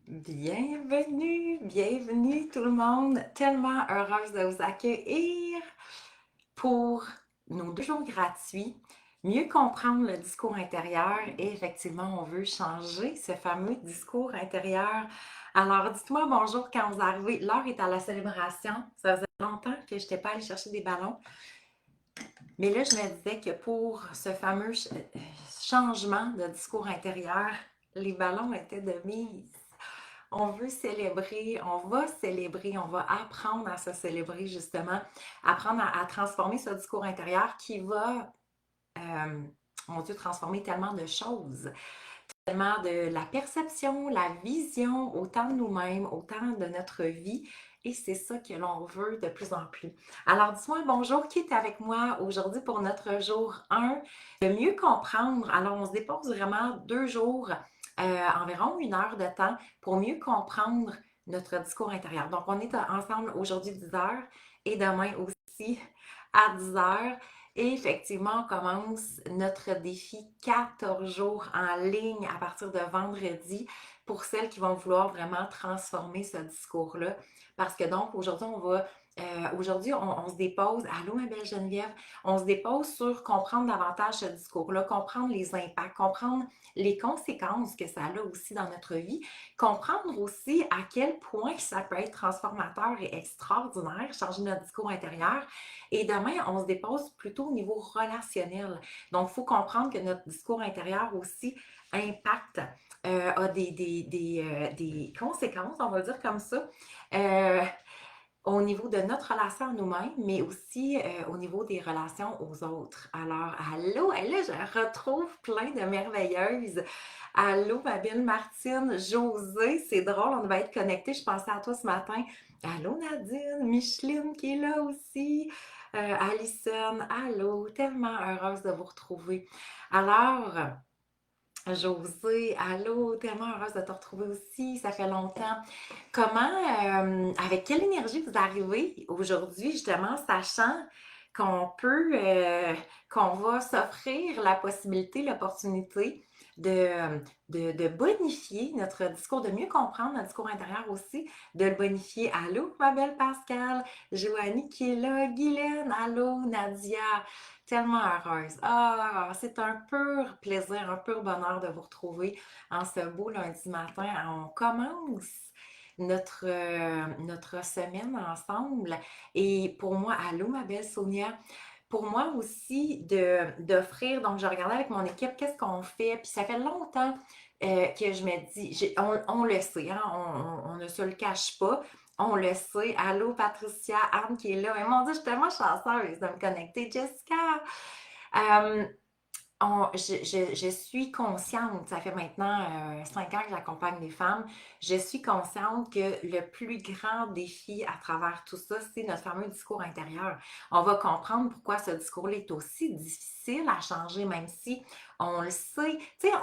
Bienvenue, bienvenue tout le monde. Tellement heureuse de vous accueillir pour nos 2 jours gratuits. Mieux comprendre le discours intérieur et effectivement, on veut changer ce fameux discours intérieur. Alors, dites-moi bonjour quand vous arrivez. L'heure est à la célébration. Ça faisait longtemps que je n'étais pas allée chercher des ballons. Mais là, je me disais que pour ce fameux changement de discours intérieur, les ballons étaient de mise. On veut célébrer, on va célébrer, on va apprendre à se célébrer justement, apprendre à transformer ce discours intérieur qui va, euh, mon Dieu, transformer tellement de choses, tellement de la perception, la vision, autant de nous-mêmes, autant de notre vie. Et c'est ça que l'on veut de plus en plus. Alors, dis-moi bonjour, qui est avec moi aujourd'hui pour notre jour 1 de mieux comprendre. Alors, on se dépose vraiment 2 jours, environ 1 heure de temps pour mieux comprendre notre discours intérieur. Donc, on est ensemble aujourd'hui 10 heures et demain aussi à 10 heures. Et effectivement, on commence notre défi 14 jours en ligne à partir de vendredi pour celles qui vont vouloir vraiment transformer ce discours-là. Parce que donc, aujourd'hui, on se dépose, allô ma belle Geneviève, on se dépose sur comprendre davantage ce discours-là, comprendre les impacts, comprendre les conséquences que ça a aussi dans notre vie, comprendre aussi à quel point ça peut être transformateur et extraordinaire, changer notre discours intérieur. Et demain, on se dépose plutôt au niveau relationnel. Donc, il faut comprendre que notre discours intérieur aussi impacte, a des conséquences, on va dire comme ça, euh, au niveau de notre relation à nous-mêmes, mais aussi au niveau des relations aux autres. Alors, allô, et là, je retrouve plein de merveilleuses. Allô, ma belle Martine, Josée, c'est drôle, on va être connectés. Je pensais à toi ce matin. Allô, Nadine, Micheline qui est là aussi. Alison, allô, tellement heureuse de vous retrouver. Alors, Josée, allô, tellement heureuse de te retrouver aussi, ça fait longtemps. Comment, avec quelle énergie vous arrivez aujourd'hui, justement, sachant qu'on peut, qu'on va s'offrir la possibilité, l'opportunité de bonifier notre discours, de mieux comprendre notre discours intérieur aussi, de le bonifier. Allô, ma belle Pascal, Joanie qui est là, Guylaine, allô, Nadia, tellement heureuse. Ah, c'est un pur plaisir, un pur bonheur de vous retrouver en ce beau lundi matin. On commence notre semaine ensemble. Et pour moi, allô ma belle Sonia, pour moi aussi d'offrir, donc je regardais avec mon équipe qu'est-ce qu'on fait, puis ça fait longtemps que je me dis, on le sait, hein, on ne se le cache pas, on le sait. Allô Patricia, Anne qui est là, et mon Dieu, je suis tellement chanceuse de me connecter. Jessica, euh, je suis consciente, ça fait maintenant 5 ans que j'accompagne les femmes, je suis consciente que le plus grand défi à travers tout ça, c'est notre fameux discours intérieur. On va comprendre pourquoi ce discours-là est aussi difficile à changer, même si on le sait. Tu sais,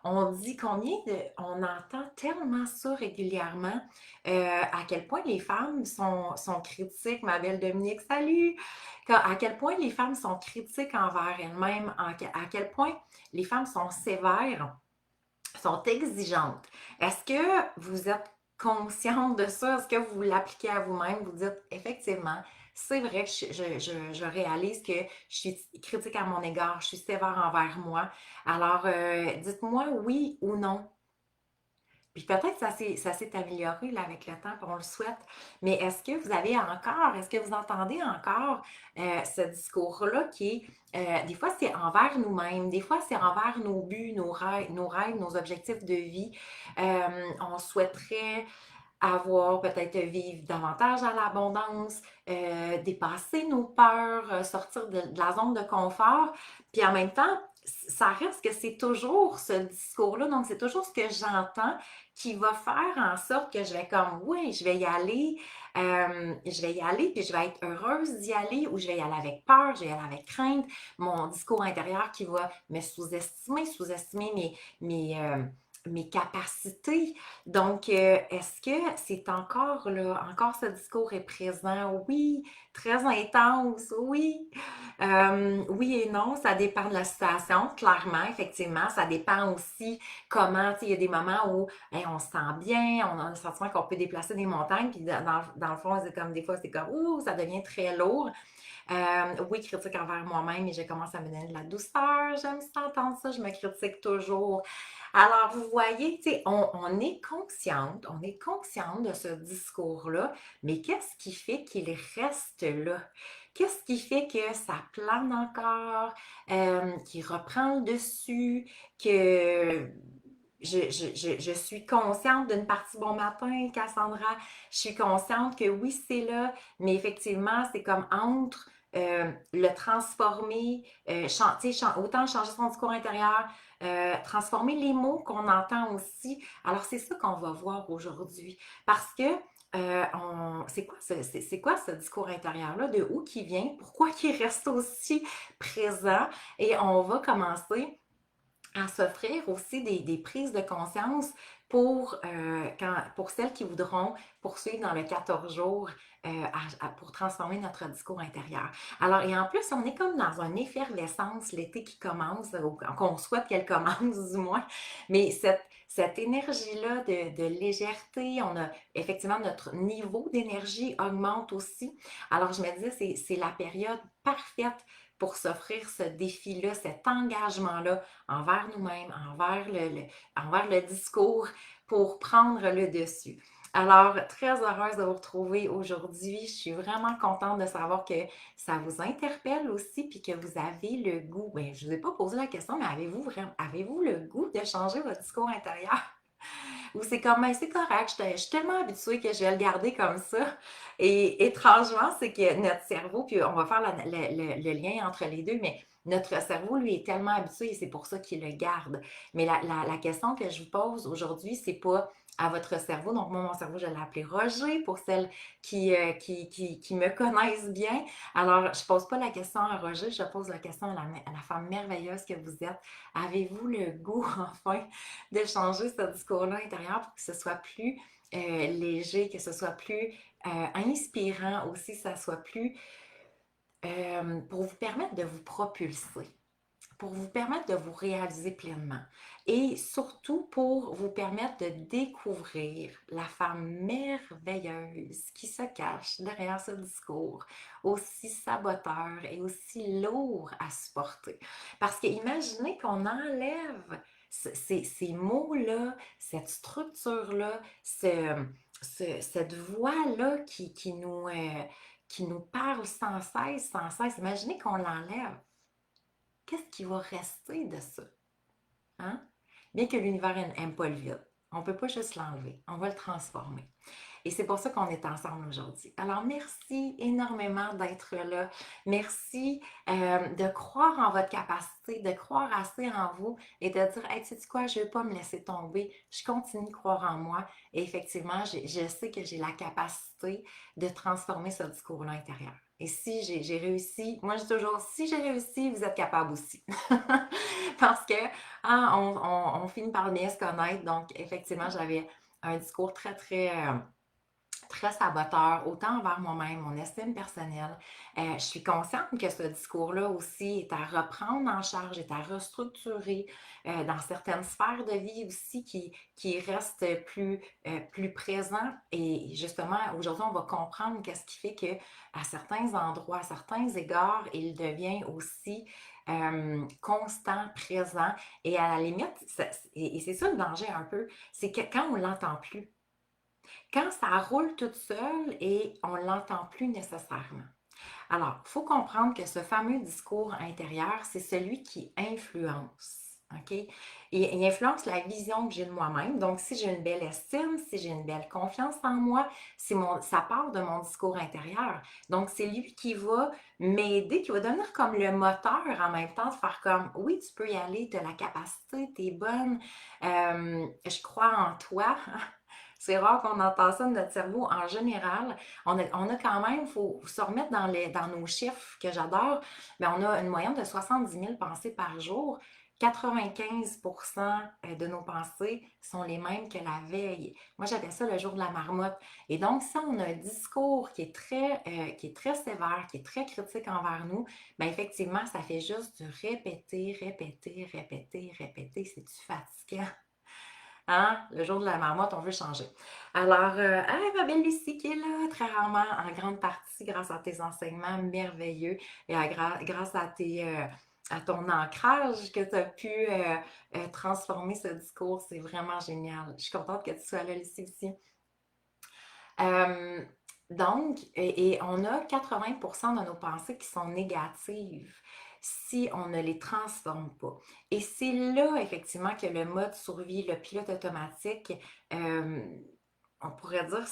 on dit on entend tellement ça régulièrement, à quel point les femmes sont critiques. Ma belle Dominique, salut! À quel point les femmes sont critiques envers elles-mêmes, à quel point les femmes sont sévères, sont exigeantes. Est-ce que vous êtes consciente de ça? Est-ce que vous l'appliquez à vous-même? Vous dites effectivement, c'est vrai que je réalise que je suis critique à mon égard, je suis sévère envers moi. Alors, dites-moi oui ou non. Puis peut-être que ça s'est amélioré là, avec le temps, puis on le souhaite. Mais est-ce que vous entendez encore ce discours-là qui est, des fois c'est envers nous-mêmes, des fois c'est envers nos buts, nos rêves, nos objectifs de vie. On souhaiterait avoir, peut-être vivre davantage à l'abondance, dépasser nos peurs, sortir de la zone de confort. Puis en même temps, ça reste que c'est toujours ce discours-là, donc c'est toujours ce que j'entends qui va faire en sorte que je vais comme, oui, je vais y aller, puis je vais être heureuse d'y aller, ou je vais y aller avec peur, je vais y aller avec crainte, mon discours intérieur qui va me sous-estimer mes capacités. Donc, est-ce que c'est encore là, encore ce discours est présent? Oui, très intense, oui. Oui et non, ça dépend de la situation, clairement, effectivement. Ça dépend aussi comment, tu sais, il y a des moments où hey, on se sent bien, on a le sentiment qu'on peut déplacer des montagnes, puis dans le fond, c'est comme des fois, c'est comme, ouh, ça devient très lourd. Oui, critique envers moi-même et je commence à me donner de la douceur. J'aime ça entendre ça, je me critique toujours. Alors, vous voyez, tu sais, on est consciente de ce discours-là, mais qu'est-ce qui fait qu'il reste là? Qu'est-ce qui fait que ça plane encore, qu'il reprend le dessus, que je suis consciente d'une partie, bon matin, Cassandra, je suis consciente que oui, c'est là, mais effectivement, c'est comme entre le transformer, autant changer son discours intérieur, transformer les mots qu'on entend aussi. Alors, c'est ça qu'on va voir aujourd'hui. Parce que c'est quoi ce discours intérieur-là? De où qui vient? Pourquoi il reste aussi présent? Et on va commencer à s'offrir aussi des prises de conscience pour celles qui voudront poursuivre dans le 14 jours pour transformer notre discours intérieur. Alors, et en plus, on est comme dans une effervescence, l'été qui commence, ou qu'on souhaite qu'elle commence du moins, mais cette énergie-là de légèreté, on a effectivement notre niveau d'énergie augmente aussi. Alors, je me disais, c'est la période parfaite pour s'offrir ce défi-là, cet engagement-là envers nous-mêmes, envers le discours pour prendre le dessus. Alors, très heureuse de vous retrouver aujourd'hui. Je suis vraiment contente de savoir que ça vous interpelle aussi, puis que vous avez le goût. Bien, je ne vous ai pas posé la question, mais avez-vous le goût de changer votre discours intérieur? Ou c'est comme, ben, c'est correct, je suis tellement habituée que je vais le garder comme ça. Et étrangement, c'est que notre cerveau, puis on va faire le lien entre les deux, mais notre cerveau, lui, est tellement habitué et c'est pour ça qu'il le garde. Mais la question que je vous pose aujourd'hui, c'est pas à votre cerveau. Donc, moi, mon cerveau, je l'ai appelé Roger pour celles qui me connaissent bien. Alors, je pose pas la question à Roger, je pose la question à la femme merveilleuse que vous êtes. Avez-vous le goût, enfin, de changer ce discours-là intérieur pour que ce soit plus léger, que ce soit plus inspirant aussi, que ça soit plus pour vous permettre de vous propulser, pour vous permettre de vous réaliser pleinement et surtout pour vous permettre de découvrir la femme merveilleuse qui se cache derrière ce discours aussi saboteur et aussi lourd à supporter. Parce que imaginez qu'on enlève ces mots-là, cette structure-là, cette voix-là qui nous parle sans cesse, sans cesse. Imaginez qu'on l'enlève. Qu'est-ce qui va rester de ça? Hein? Bien que l'univers n'aime pas le vide. On ne peut pas juste l'enlever. On va le transformer. Et c'est pour ça qu'on est ensemble aujourd'hui. Alors, merci énormément d'être là. Merci de croire en votre capacité, de croire assez en vous et de dire, hey, sais-tu quoi, je ne veux pas me laisser tomber. Je continue de croire en moi. Et effectivement, je sais que j'ai la capacité de transformer ce discours-là intérieur. Et si j'ai réussi, moi je dis toujours, si j'ai réussi, vous êtes capable aussi. Parce que hein, on finit par bien se connaître. Donc, effectivement, j'avais un discours très saboteur, autant envers moi-même, mon estime personnelle. Je suis consciente que ce discours-là aussi est à reprendre en charge, est à restructurer dans certaines sphères de vie aussi qui restent plus présents. Et justement, aujourd'hui, on va comprendre qu'est-ce qui fait que à certains endroits, à certains égards, il devient aussi constant, présent. Et à la limite, et c'est ça le danger un peu, c'est que quand on ne l'entend plus, quand ça roule toute seule et on ne l'entend plus nécessairement. Alors, il faut comprendre que ce fameux discours intérieur, c'est celui qui influence. OK? Et il influence la vision que j'ai de moi-même. Donc, si j'ai une belle estime, si j'ai une belle confiance en moi, ça part de mon discours intérieur. Donc, c'est lui qui va m'aider, qui va devenir comme le moteur en même temps, de faire comme, oui, tu peux y aller, tu as la capacité, tu es bonne, je crois en toi. C'est rare qu'on entend ça de notre cerveau en général. On a quand même, il faut se remettre dans nos chiffres que j'adore, mais on a une moyenne de 70 000 pensées par jour. 95% de nos pensées sont les mêmes que la veille. Moi, j'appelle ça le jour de la marmotte. Et donc, si on a un discours qui est très sévère, qui est très critique envers nous, bien effectivement, ça fait juste de répéter, répéter, répéter, répéter. C'est-tu fatigant? Hein? Le jour de la marmotte, on veut changer. Alors, hey, ma belle Lucie qui est là, très rarement, en grande partie grâce à tes enseignements merveilleux et grâce à ton ancrage que tu as pu transformer ce discours. C'est vraiment génial. Je suis contente que tu sois là, Lucie, aussi. Euh, donc, et on a 80% de nos pensées qui sont négatives si on ne les transforme pas. Et c'est là, effectivement, que le mode survie, le pilote automatique, euh, on pourrait dire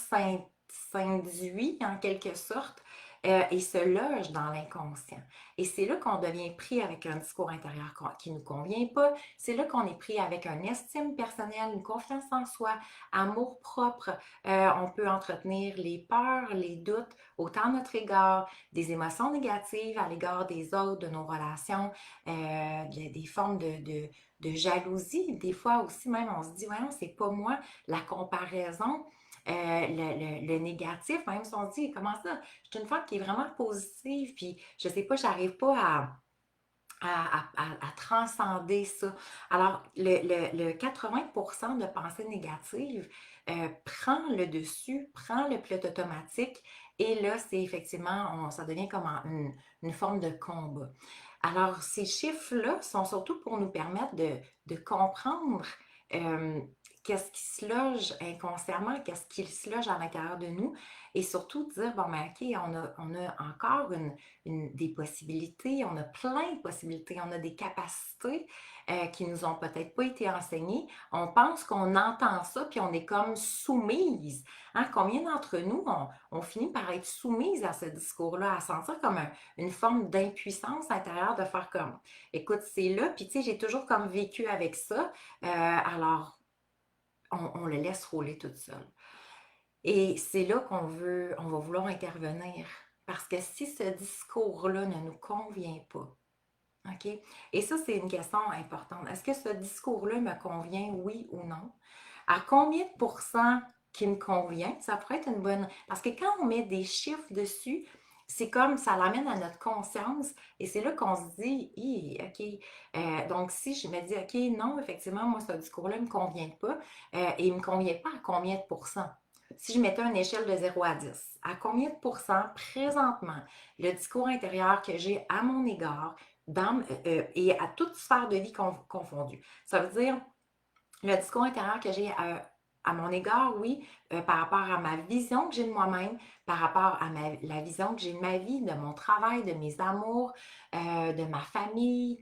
s'induit en quelque sorte et se loge dans l'inconscient. Et c'est là qu'on devient pris avec un discours intérieur qui ne nous convient pas. C'est là qu'on est pris avec une estime personnelle, une confiance en soi, amour propre. On peut entretenir les peurs, les doutes, autant à notre égard, des émotions négatives à l'égard des autres, de nos relations, des formes de jalousie. Des fois aussi, même, on se dit, voyons, c'est pas moi, la comparaison. Le négatif, même si on se dit, comment ça? Je suis une femme qui est vraiment positive, puis je sais pas, j'arrive pas à transcender ça. Alors, le 80% de pensées négatives prend le dessus, prend le pilote automatique, et là, c'est effectivement, ça devient comme une forme de combat. Alors, ces chiffres-là sont surtout pour nous permettre de comprendre euh, qu'est-ce qui se loge inconsciemment, qu'est-ce qui se loge à l'intérieur de nous, et surtout dire, bon, ben, OK, on a encore des possibilités, on a plein de possibilités, on a des capacités qui nous ont peut-être pas été enseignées. On pense qu'on entend ça, puis on est comme soumise. Hein? Combien d'entre nous, on finit par être soumise à ce discours-là, à sentir comme une forme d'impuissance intérieure de faire comme, écoute, c'est là, puis tu sais, j'ai toujours comme vécu avec ça, alors on le laisse rouler toute seule. Et c'est là on va vouloir intervenir. Parce que si ce discours-là ne nous convient pas, OK? Et ça, c'est une question importante. Est-ce que ce discours-là me convient, oui ou non? À combien de pourcents qui me convient? Ça pourrait être une bonne... Parce que quand on met des chiffres dessus, c'est comme ça l'amène à notre conscience et c'est là qu'on se dit, OK. Donc, si je me dis, OK, non, effectivement, moi, ce discours-là ne me convient pas et il ne me convient pas à combien de pourcents? Si je mettais une échelle de 0 à 10, à combien de pourcents présentement le discours intérieur que j'ai à mon égard et à toute sphère de vie confondue? Ça veut dire le discours intérieur que j'ai à mon égard, oui, par rapport à ma vision que j'ai de moi-même, par rapport à la vision que j'ai de ma vie, de mon travail, de mes amours, de ma famille,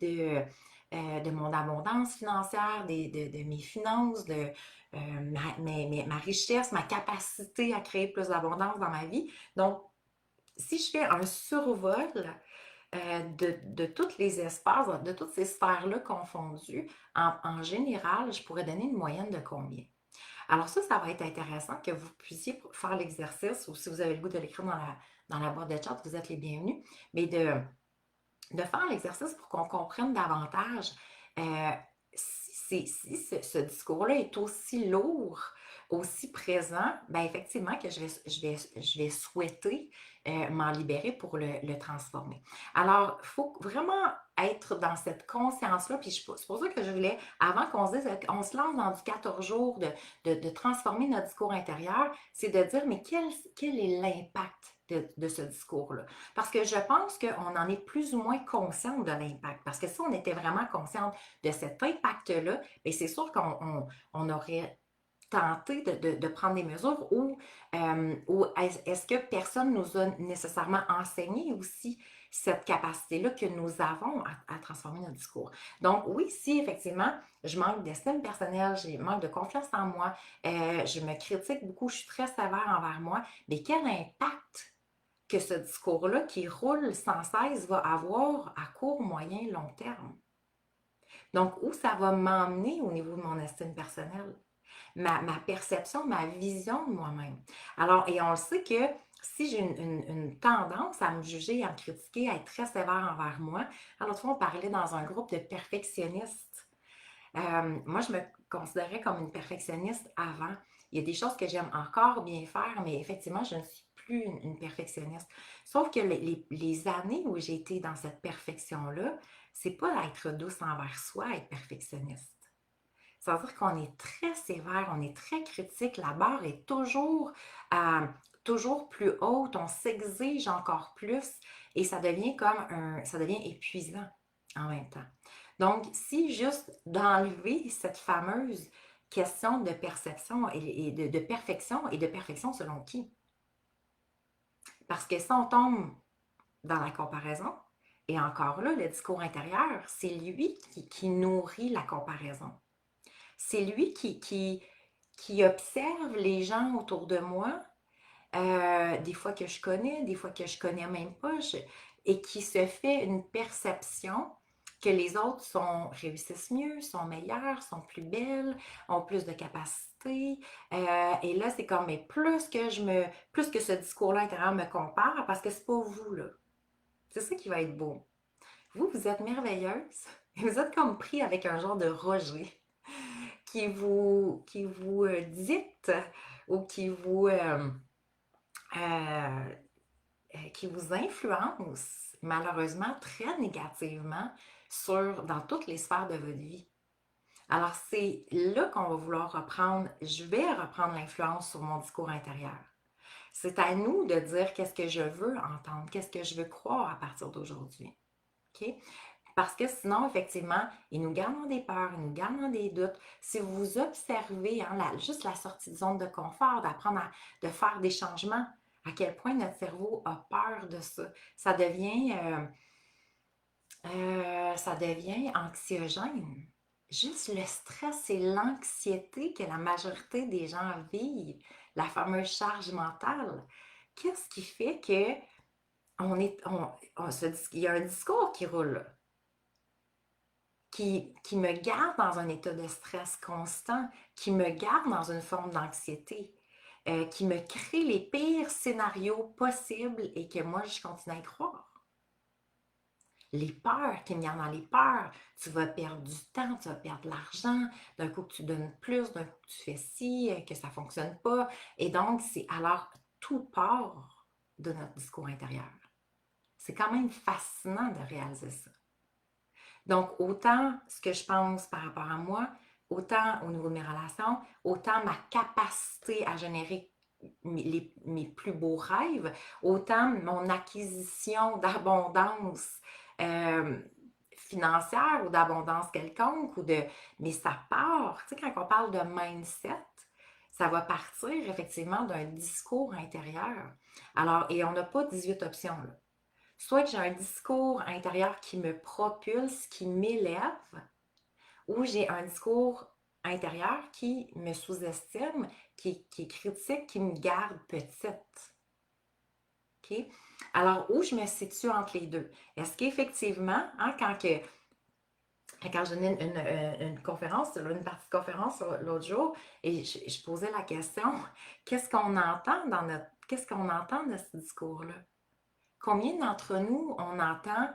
de mon abondance financière, de mes finances, de ma richesse, ma capacité à créer plus d'abondance dans ma vie. Donc, si je fais un survol de tous les espaces, de toutes ces sphères-là confondues, en général, je pourrais donner une moyenne de combien? Alors ça va être intéressant que vous puissiez faire l'exercice, ou si vous avez le goût de l'écrire dans la boîte de chat, vous êtes les bienvenus, mais de faire l'exercice pour qu'on comprenne davantage si ce discours-là est aussi lourd, aussi présent, bien effectivement que je vais souhaiter m'en libérer pour le transformer. Alors, il faut vraiment être dans cette conscience-là, puis c'est pour ça que je voulais, avant qu'on se dise, on se lance dans du 14 jours de transformer notre discours intérieur, c'est de dire, mais quel est l'impact de ce discours-là? Parce que je pense qu'on en est plus ou moins consciente de l'impact. Parce que si on était vraiment consciente de cet impact-là, bien, c'est sûr qu'on aurait tenté de prendre des mesures ou est-ce que personne nous a nécessairement enseigné aussi cette capacité-là que nous avons à transformer notre discours. Donc oui, si effectivement je manque d'estime personnelle, je manque de confiance en moi, je me critique beaucoup, je suis très sévère envers moi, mais quel impact que ce discours-là qui roule sans cesse va avoir à court, moyen, long terme. Donc, où ça va m'emmener au niveau de mon estime personnelle, ma perception, ma vision de moi-même. Alors, et on le sait que si j'ai une tendance à me juger, à me critiquer, à être très sévère envers moi, l'autre fois, on parlait dans un groupe de perfectionnistes. Moi, je me considérais comme une perfectionniste avant. Il y a des choses que j'aime encore bien faire, mais effectivement, je ne suis plus une perfectionniste. Sauf que les années où j'ai été dans cette perfection-là, c'est pas être douce envers soi, être perfectionniste. Ça veut dire qu'on est très sévère, on est très critique, la barre est euh, toujours plus haute, on s'exige encore plus et ça devient ça devient épuisant en même temps. Donc, si juste d'enlever cette fameuse question de perception et de perfection, et de perfection selon qui? Parce que si on tombe dans la comparaison, et encore là, le discours intérieur, c'est lui qui nourrit la comparaison. C'est lui qui observe les gens autour de moi, des fois que je connais, des fois que je connais même pas, et qui se fait une perception que les autres réussissent mieux, sont meilleures, sont plus belles, ont plus de capacités. Et là, c'est comme, mais plus que ce discours-là intérieur me compare, parce que c'est pas vous, là. C'est ça qui va être beau. Vous êtes merveilleuse. Et vous êtes comme pris avec un genre de rejet qui vous dicte ou euh, qui vous influence malheureusement très négativement dans toutes les sphères de votre vie. Alors c'est là qu'on va vouloir reprendre, je vais reprendre l'influence sur mon discours intérieur. C'est à nous de dire qu'est-ce que je veux entendre, qu'est-ce que je veux croire à partir d'aujourd'hui. OK? Parce que sinon, effectivement, ils nous gardent dans des peurs, ils nous gardent dans des doutes. Si vous observez juste la sortie de zone de confort, d'apprendre de faire des changements, à quel point notre cerveau a peur de ça. Ça devient anxiogène. Juste le stress et l'anxiété que la majorité des gens vivent, la fameuse charge mentale, qu'est-ce qui fait que il y a un discours qui roule là, qui me garde dans un état de stress constant, qui me garde dans une forme d'anxiété, qui me crée les pires scénarios possibles et que moi, je continue à y croire. Les peurs, qui me gardent dans les peurs, tu vas perdre du temps, tu vas perdre de l'argent, d'un coup tu donnes plus, d'un coup tu fais ci, que ça ne fonctionne pas. Et donc, alors tout part de notre discours intérieur. C'est quand même fascinant de réaliser ça. Donc, autant ce que je pense par rapport à moi, autant au niveau de mes relations, autant ma capacité à générer mes plus beaux rêves, autant mon acquisition d'abondance euh, financière ou d'abondance quelconque, mais ça part, tu sais, quand on parle de mindset, ça va partir effectivement d'un discours intérieur. Alors, et on n'a pas 18 options là. Soit que j'ai un discours intérieur qui me propulse, qui m'élève, ou j'ai un discours intérieur qui me sous-estime, qui critique, qui me garde petite. OK? Alors, où je me situe entre les deux? Est-ce qu'effectivement, quand je donnais une conférence, une partie de conférence l'autre jour, et je posais la question, qu'est-ce qu'on entend de ce discours-là? Combien d'entre nous, on entend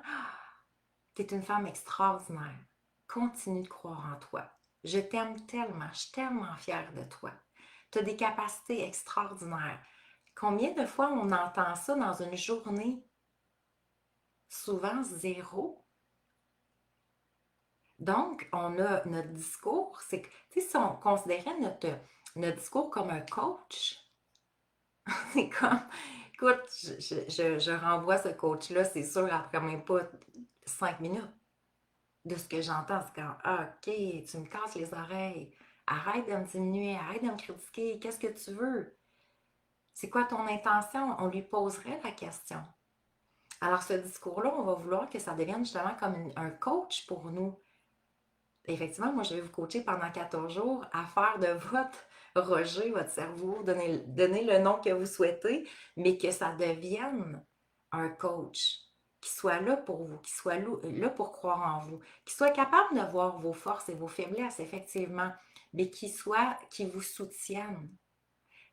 tu es une femme extraordinaire. Continue de croire en toi. Je t'aime tellement, je suis tellement fière de toi. Tu as des capacités extraordinaires. Combien de fois on entend ça dans une journée? Souvent zéro. Donc, on a notre discours, c'est que, tu sais, si on considérait notre discours comme un coach, c'est comme, écoute, je renvoie ce coach-là, c'est sûr, après même pas 5 minutes. De ce que j'entends, c'est quand, OK, tu me casses les oreilles, arrête de me diminuer, arrête de me critiquer, qu'est-ce que tu veux? C'est quoi ton intention? On lui poserait la question. Alors, ce discours-là, on va vouloir que ça devienne justement comme un coach pour nous. Effectivement, moi, je vais vous coacher pendant 14 jours à faire de votre rejet, votre cerveau, donner le nom que vous souhaitez, mais que ça devienne un coach qui soit là pour vous, qui soit là pour croire en vous, qui soit capable de voir vos forces et vos faiblesses, effectivement, mais qui vous soutienne,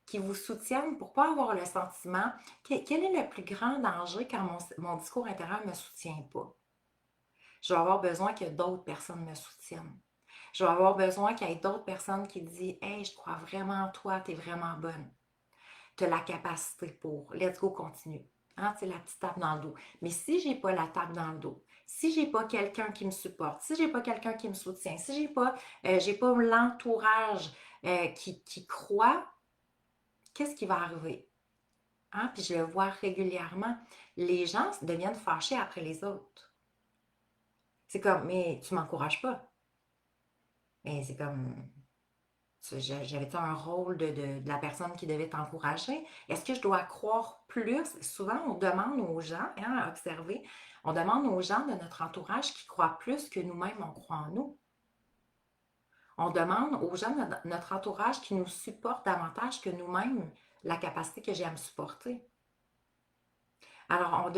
qui vous soutiennent pour ne pas avoir le sentiment quel est le plus grand danger quand mon discours intérieur ne me soutient pas? Je vais avoir besoin que d'autres personnes me soutiennent. Je vais avoir besoin qu'il y ait d'autres personnes qui disent Hey, je crois vraiment en toi, tu es vraiment bonne. Tu as la capacité pour. Let's go, continue. Hein, c'est la petite tape dans le dos. Mais si je n'ai pas la tape dans le dos, si je n'ai pas quelqu'un qui me supporte, si je n'ai pas quelqu'un qui me soutient, si j'ai pas l'entourage qui croit, qu'est-ce qui va arriver? Hein? Puis je le vois régulièrement. Les gens deviennent fâchés après les autres. C'est comme, mais tu m'encourages pas. Mais c'est comme, j'avais un rôle de la personne qui devait t'encourager. Est-ce que je dois croire plus? Souvent, on demande aux gens, hein, à observer, on demande aux gens de notre entourage qui croient plus que nous-mêmes, on croit en nous. On demande aux gens de notre entourage qui nous supportent davantage que nous-mêmes la capacité que j'ai à me supporter. Alors,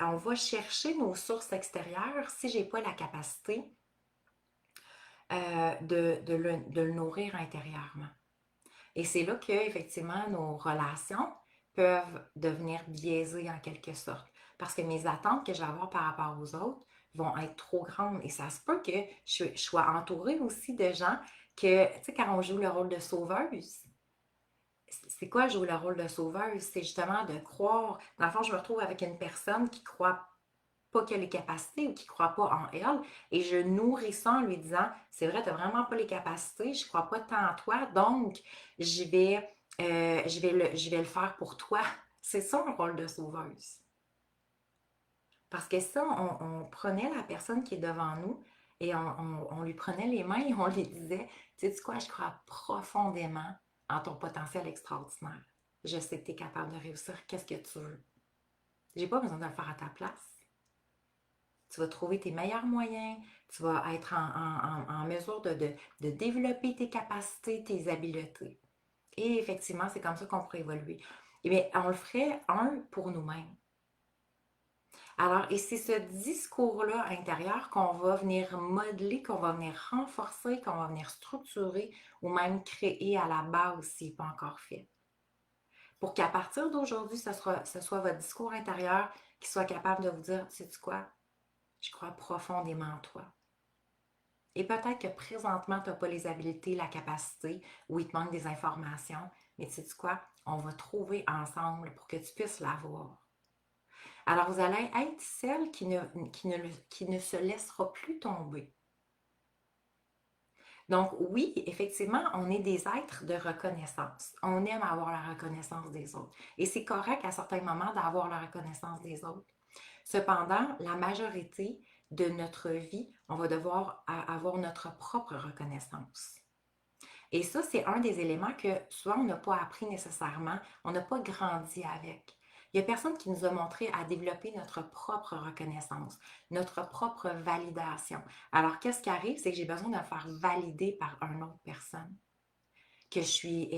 on va chercher nos sources extérieures si je n'ai pas la capacité de le nourrir intérieurement. Et c'est là que, effectivement, nos relations peuvent devenir biaisées en quelque sorte. Parce que mes attentes que je vais avoir par rapport aux autres vont être trop grandes. Et ça se peut que je sois entourée aussi de gens que, tu sais, quand on joue le rôle de sauveuse, c'est quoi jouer le rôle de sauveuse? C'est justement de croire. Dans le fond, je me retrouve avec une personne qui croit pas qu'elle a les capacités ou qui ne croit pas en elle. Et je nourris ça en lui disant, c'est vrai, tu n'as vraiment pas les capacités, je ne crois pas tant en toi, donc je vais le faire pour toi. C'est ça un rôle de sauveuse. Parce que ça, on prenait la personne qui est devant nous et on lui prenait les mains et on lui disait, tu sais quoi, je crois profondément en ton potentiel extraordinaire. Je sais que tu es capable de réussir. Qu'est-ce que tu veux? J'ai pas besoin de le faire à ta place. Tu vas trouver tes meilleurs moyens, tu vas être en mesure de développer tes capacités, tes habiletés. Et effectivement, c'est comme ça qu'on pourrait évoluer. Eh bien, on le ferait, pour nous-mêmes. Alors, et c'est ce discours-là intérieur qu'on va venir modeler, qu'on va venir renforcer, qu'on va venir structurer ou même créer à la base s'il n'est pas encore fait. Pour qu'à partir d'aujourd'hui, ce soit votre discours intérieur qui soit capable de vous dire, sais-tu quoi? Je crois profondément en toi. Et peut-être que présentement, tu n'as pas les habiletés, la capacité, ou il te manque des informations, mais tu sais quoi? On va trouver ensemble pour que tu puisses l'avoir. Alors, vous allez être celle qui ne se laissera plus tomber. Donc, oui, effectivement, on est des êtres de reconnaissance. On aime avoir la reconnaissance des autres. Et c'est correct à certains moments d'avoir la reconnaissance des autres. Cependant, la majorité de notre vie, on va devoir avoir notre propre reconnaissance. Et ça, c'est un des éléments que souvent on n'a pas appris nécessairement, on n'a pas grandi avec. Il n'y a personne qui nous a montré à développer notre propre reconnaissance, notre propre validation. Alors, qu'est-ce qui arrive? C'est que j'ai besoin de me faire valider par une autre personne, que je suis